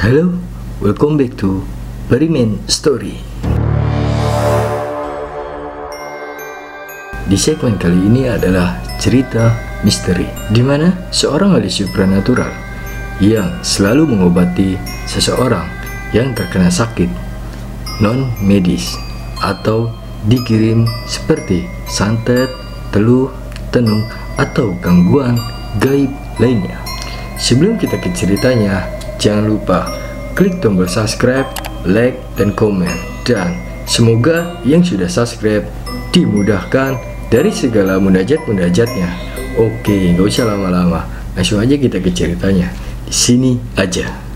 Halo, welcome back to Bariman Story. Di segmen kali ini adalah cerita misteri, di mana seorang ahli supranatural yang selalu mengobati seseorang yang terkena sakit non medis atau dikirim seperti santet, teluh, tenung, atau gangguan gaib lainnya. Sebelum kita ke ceritanya, jangan lupa klik tombol subscribe, like, dan komen. Dan semoga yang sudah subscribe dimudahkan dari segala munajat-munajatnya. Oke, gak usah lama-lama, langsung aja kita ke ceritanya. Di sini aja.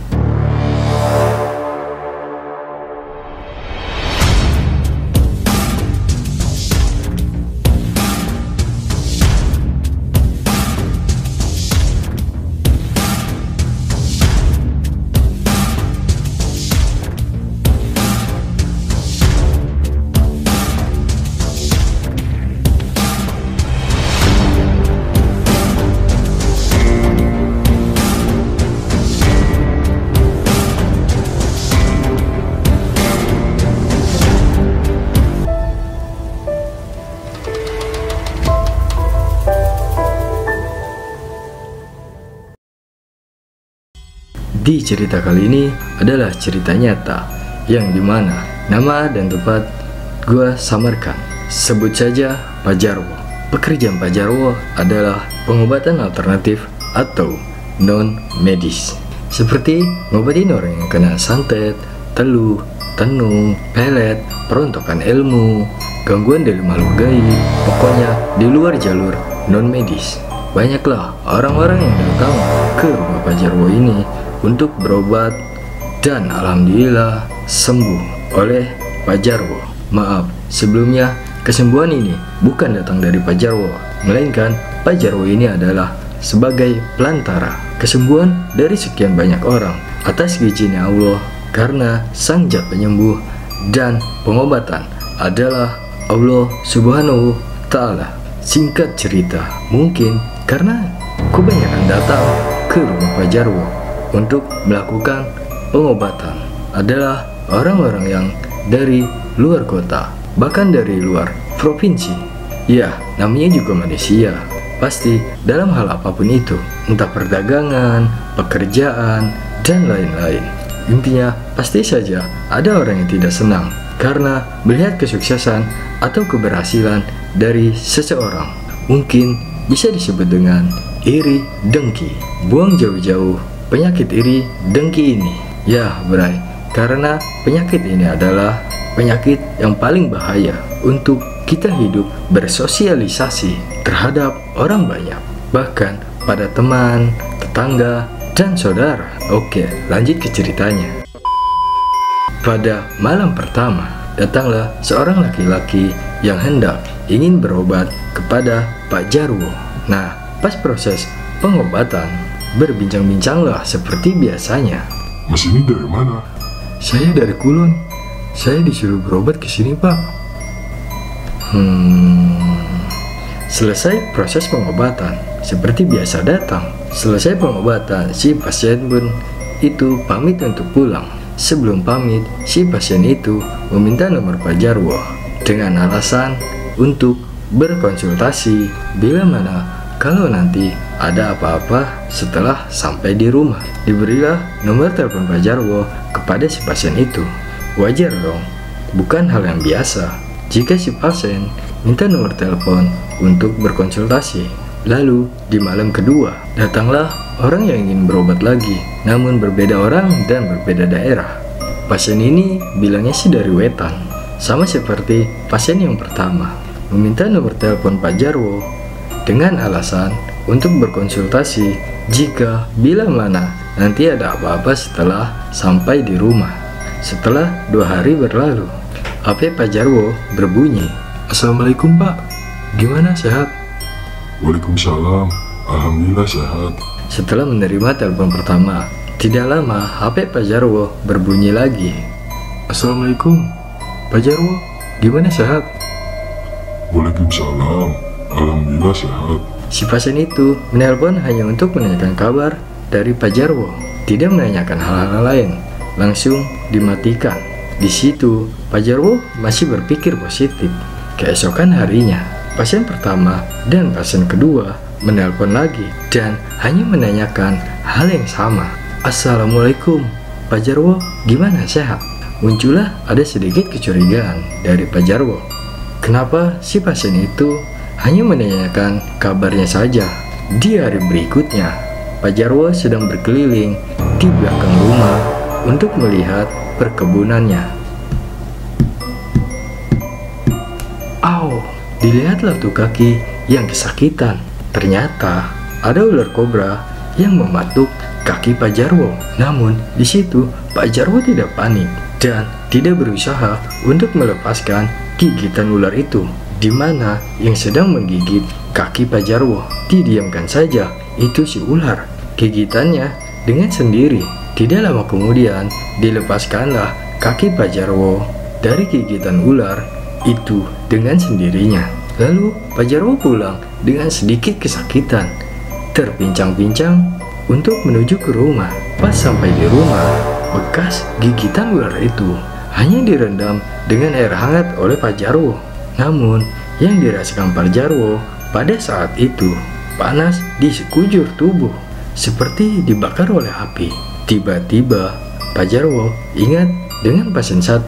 Di cerita kali ini adalah cerita nyata yang dimana nama dan tempat gua samarkan. Sebut saja Pak Jarwo. Pekerjaan Pak Jarwo adalah pengobatan alternatif atau non medis, seperti ngobatin orang yang kena santet, teluh, tenung, pelet, perontokan ilmu, gangguan dari makhluk gaib, pokoknya di luar jalur non medis. Banyaklah orang-orang yang datang ke rumah Pak Jarwo ini untuk berobat, dan alhamdulillah sembuh oleh Pak Jarwo. Maaf, sebelumnya kesembuhan ini bukan datang dari Pak Jarwo, melainkan Pak Jarwo ini adalah sebagai pelantara kesembuhan dari sekian banyak orang atas izinnya Allah, karena sang Zat penyembuh dan pengobatan adalah Allah Subhanahu Ta'ala. Singkat cerita, mungkin karena kebanyakan datang ke rumah Pak Jarwo untuk melakukan pengobatan adalah orang-orang yang dari luar kota, bahkan dari luar provinsi. Ya, namanya juga manusia, pasti dalam hal apapun itu, entah perdagangan, pekerjaan, dan lain-lain. Intinya, pasti saja ada orang yang tidak senang karena melihat kesuksesan atau keberhasilan dari seseorang. Mungkin bisa disebut dengan iri dengki. Buang jauh-jauh penyakit iri dengki ini, ya bray, karena penyakit ini adalah penyakit yang paling bahaya untuk kita hidup bersosialisasi terhadap orang banyak, bahkan pada teman, tetangga, dan saudara. Oke, lanjut ke ceritanya. Pada malam pertama, datanglah seorang laki-laki yang hendak ingin berobat kepada Pak Jarwo. Nah, pas proses pengobatan, berbincang-bincanglah seperti biasanya. Mas ini dari mana? Saya dari Kulon. Saya disuruh berobat ke sini, Pak. Selesai proses pengobatan, seperti biasa datang. Selesai pengobatan, si pasien pun itu pamit untuk pulang. Sebelum pamit, si pasien itu meminta nomor Pak Jarwo dengan alasan untuk berkonsultasi bila mana kalau nanti ada apa-apa setelah sampai di rumah. Diberilah nomor telepon Pak Jarwo kepada si pasien itu. Wajar dong, bukan hal yang biasa jika si pasien minta nomor telepon untuk berkonsultasi. Lalu di malam kedua, datanglah orang yang ingin berobat lagi, namun berbeda orang dan berbeda daerah. Pasien ini bilangnya sih dari Wetan, sama seperti pasien yang pertama, meminta nomor telepon Pak Jarwo dengan alasan untuk berkonsultasi jika bila mana nanti ada apa-apa setelah sampai di rumah. Setelah 2 hari berlalu, HP Pak Jarwo berbunyi. Assalamualaikum Pak, gimana, sehat? Waalaikumsalam, alhamdulillah sehat. Setelah menerima telepon pertama, tidak lama HP Pak Jarwo berbunyi lagi. Assalamualaikum Pak Jarwo, gimana, sehat? Waalaikumsalam, alhamdulillah sehat. Si pasien itu menelpon hanya untuk menanyakan kabar dari Pak Jarwo. tidak menanyakan hal-hal lain, langsung dimatikan. Di situ, Pak Jarwo masih berpikir positif. Keesokan harinya, pasien pertama dan pasien kedua menelpon lagi dan hanya menanyakan hal yang sama. Assalamualaikum, Pak Jarwo, gimana, sehat? Muncullah ada sedikit kecurigaan dari Pak Jarwo. Kenapa si pasien itu hanya menanyakan kabarnya saja? Di hari berikutnya, Pak Jarwo sedang berkeliling di belakang rumah untuk melihat perkebunannya. Au, dilihatlah tuh kaki yang kesakitan. Ternyata ada ular kobra yang mematuk kaki Pak Jarwo. Namun di situ Pak Jarwo tidak panik dan tidak berusaha untuk melepaskan gigitan ular itu, di mana yang sedang menggigit kaki Pak Jarwo. Didiamkan saja itu si ular gigitannya dengan sendiri. Tidak lama kemudian dilepaskanlah kaki Pak Jarwo dari gigitan ular itu dengan sendirinya. Lalu Pak Jarwo pulang dengan sedikit kesakitan, terpincang-pincang untuk menuju ke rumah. Pas sampai di rumah, bekas gigitan ular itu hanya direndam dengan air hangat oleh Pak Jarwo. Namun yang dirasakan Pak Jarwo pada saat itu panas di sekujur tubuh, seperti dibakar oleh api. Tiba-tiba Pak Jarwo ingat dengan pasien 1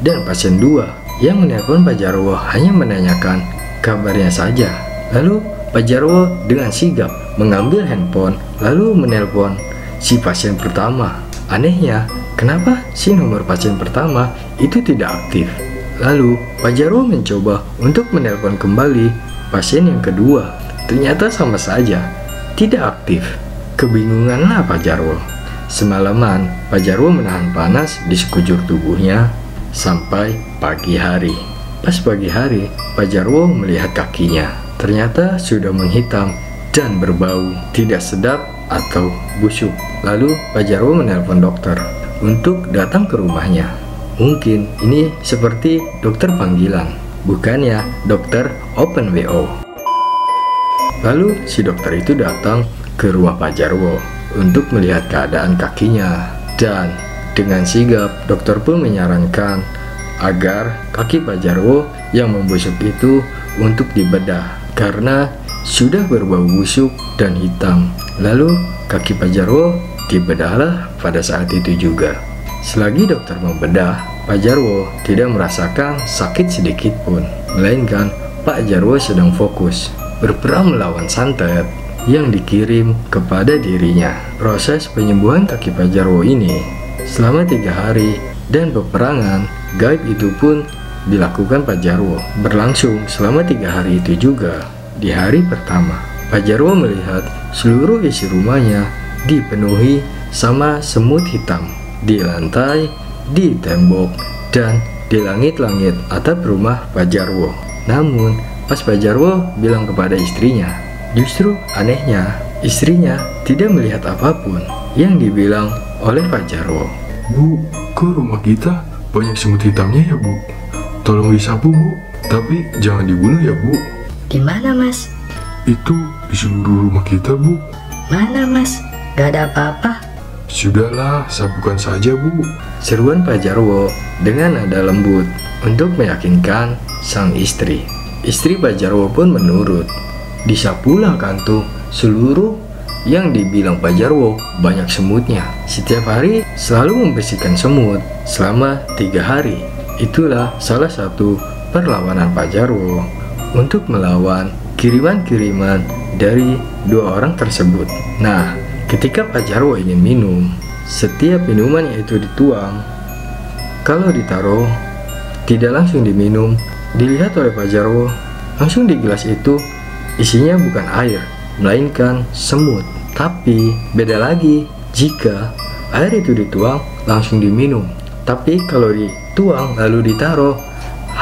dan pasien 2 yang menelpon Pak Jarwo hanya menanyakan kabarnya saja. Lalu Pak Jarwo dengan sigap mengambil handphone lalu menelpon si pasien pertama. Anehnya, kenapa si nomor pasien pertama itu tidak aktif? Lalu Pak Jarwo mencoba untuk menelpon kembali pasien yang kedua. Ternyata sama saja, tidak aktif. Kebingunganlah Pak Jarwo. Semalaman Pak Jarwo menahan panas di sekujur tubuhnya sampai pagi hari. Pas pagi hari, Pak Jarwo melihat kakinya. Ternyata sudah menghitam dan berbau tidak sedap atau busuk. Lalu Pak Jarwo menelpon dokter untuk datang ke rumahnya. Mungkin ini seperti dokter panggilan, bukannya dokter open WO. Lalu si dokter itu datang ke rumah Pak Jarwo untuk melihat keadaan kakinya. Dan dengan sigap dokter pun menyarankan agar kaki Pak Jarwo yang membusuk itu untuk dibedah karena sudah berbau busuk dan hitam. Lalu kaki Pak Jarwo dibedahlah pada saat itu juga. Selagi dokter membedah, Pak Jarwo tidak merasakan sakit sedikit pun, melainkan Pak Jarwo sedang fokus berperang melawan santet yang dikirim kepada dirinya. Proses penyembuhan kaki Pak Jarwo ini selama 3 hari dan peperangan gaib itu pun dilakukan Pak Jarwo. Berlangsung selama 3 hari itu juga. Di hari pertama, Pak Jarwo melihat seluruh isi rumahnya dipenuhi sama semut hitam di lantai, di tembok, dan di langit-langit atap rumah Pak Jarwo. Namun pas Pak Jarwo bilang kepada istrinya, justru anehnya istrinya tidak melihat apapun yang dibilang oleh Pak Jarwo. Bu, kok rumah kita banyak semut hitamnya ya, Bu? Tolong disapu, Bu. Tapi jangan dibunuh ya, Bu. Di mana, Mas? Itu di seluruh rumah kita, Bu. Mana, Mas? Gak ada apa-apa. Sudahlah, sapukan saja, Bu. Seruan Pak Jarwo dengan nada lembut untuk meyakinkan sang istri. Istri Pak Jarwo pun menurut. Disapulah kantuk seluruh yang dibilang Pak Jarwo banyak semutnya. Setiap hari selalu membersihkan semut selama 3 hari. Itulah salah satu perlawanan Pak Jarwo untuk melawan kiriman-kiriman dari 2 orang tersebut. Nah, ketika Pak Jarwo ingin minum, setiap minuman yaitu dituang. Kalau ditaruh, tidak langsung diminum. Dilihat oleh Pak Jarwo, langsung di gelas itu isinya bukan air, melainkan semut. Tapi beda lagi jika air itu dituang langsung diminum. Tapi kalau dituang lalu ditaruh,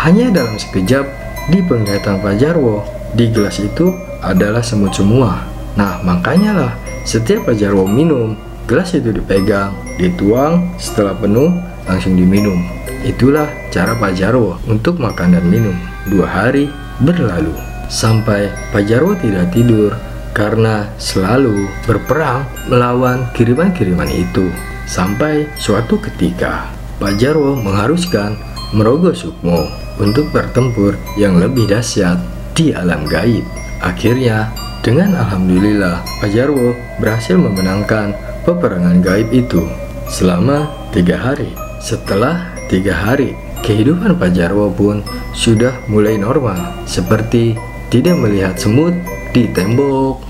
hanya dalam sekejap di penglihatan Pak Jarwo, di gelas itu adalah semut semua. Nah, makanya lah setiap Pak Jarwo minum, gelas itu dipegang, dituang, setelah penuh langsung diminum. Itulah cara Pak Jarwo untuk makan dan minum. 2 hari berlalu sampai Pak Jarwo tidak tidur karena selalu berperang melawan kiriman-kiriman itu. Sampai suatu ketika Pak Jarwo mengharuskan Merogo Sukmo untuk bertempur yang lebih dahsyat di alam gaib. Akhirnya dengan alhamdulillah Pak Jarwo berhasil memenangkan peperangan gaib itu selama 3 hari. Setelah 3 hari, kehidupan Pak Jarwo pun sudah mulai normal, seperti tidak melihat semut di tembok,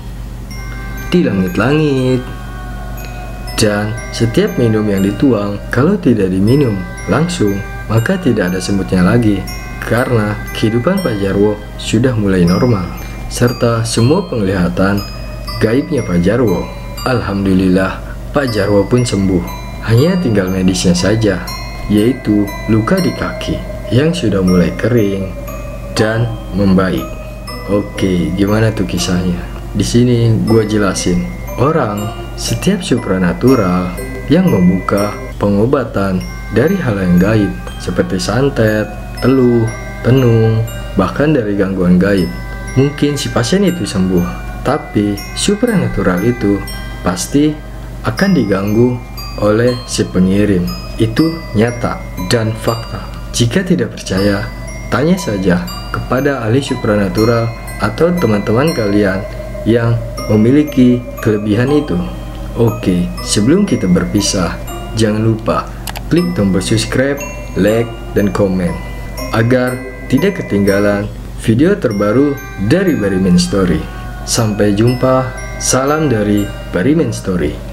di langit-langit, dan setiap minum yang dituang kalau tidak diminum langsung maka tidak ada semutnya lagi, karena kehidupan Pak Jarwo sudah mulai normal, serta semua penglihatan gaibnya Pak Jarwo. Alhamdulillah Pak Jarwo pun sembuh, hanya tinggal medisnya saja, yaitu luka di kaki yang sudah mulai kering dan membaik. Oke, gimana tuh kisahnya? Di sini gue jelasin. Setiap supranatural yang membuka pengobatan dari hal yang gaib seperti santet, teluh, tenung, bahkan dari gangguan gaib. Mungkin si pasien itu sembuh, tapi supranatural itu pasti akan diganggu oleh si pengirim. Itu nyata dan fakta. Jika tidak percaya, tanya saja kepada ahli supranatural atau teman-teman kalian yang memiliki kelebihan itu. Oke, sebelum kita berpisah, jangan lupa klik tombol subscribe, like, dan komen agar tidak ketinggalan video terbaru dari Barimin Story. Sampai jumpa, salam dari Barimin Story.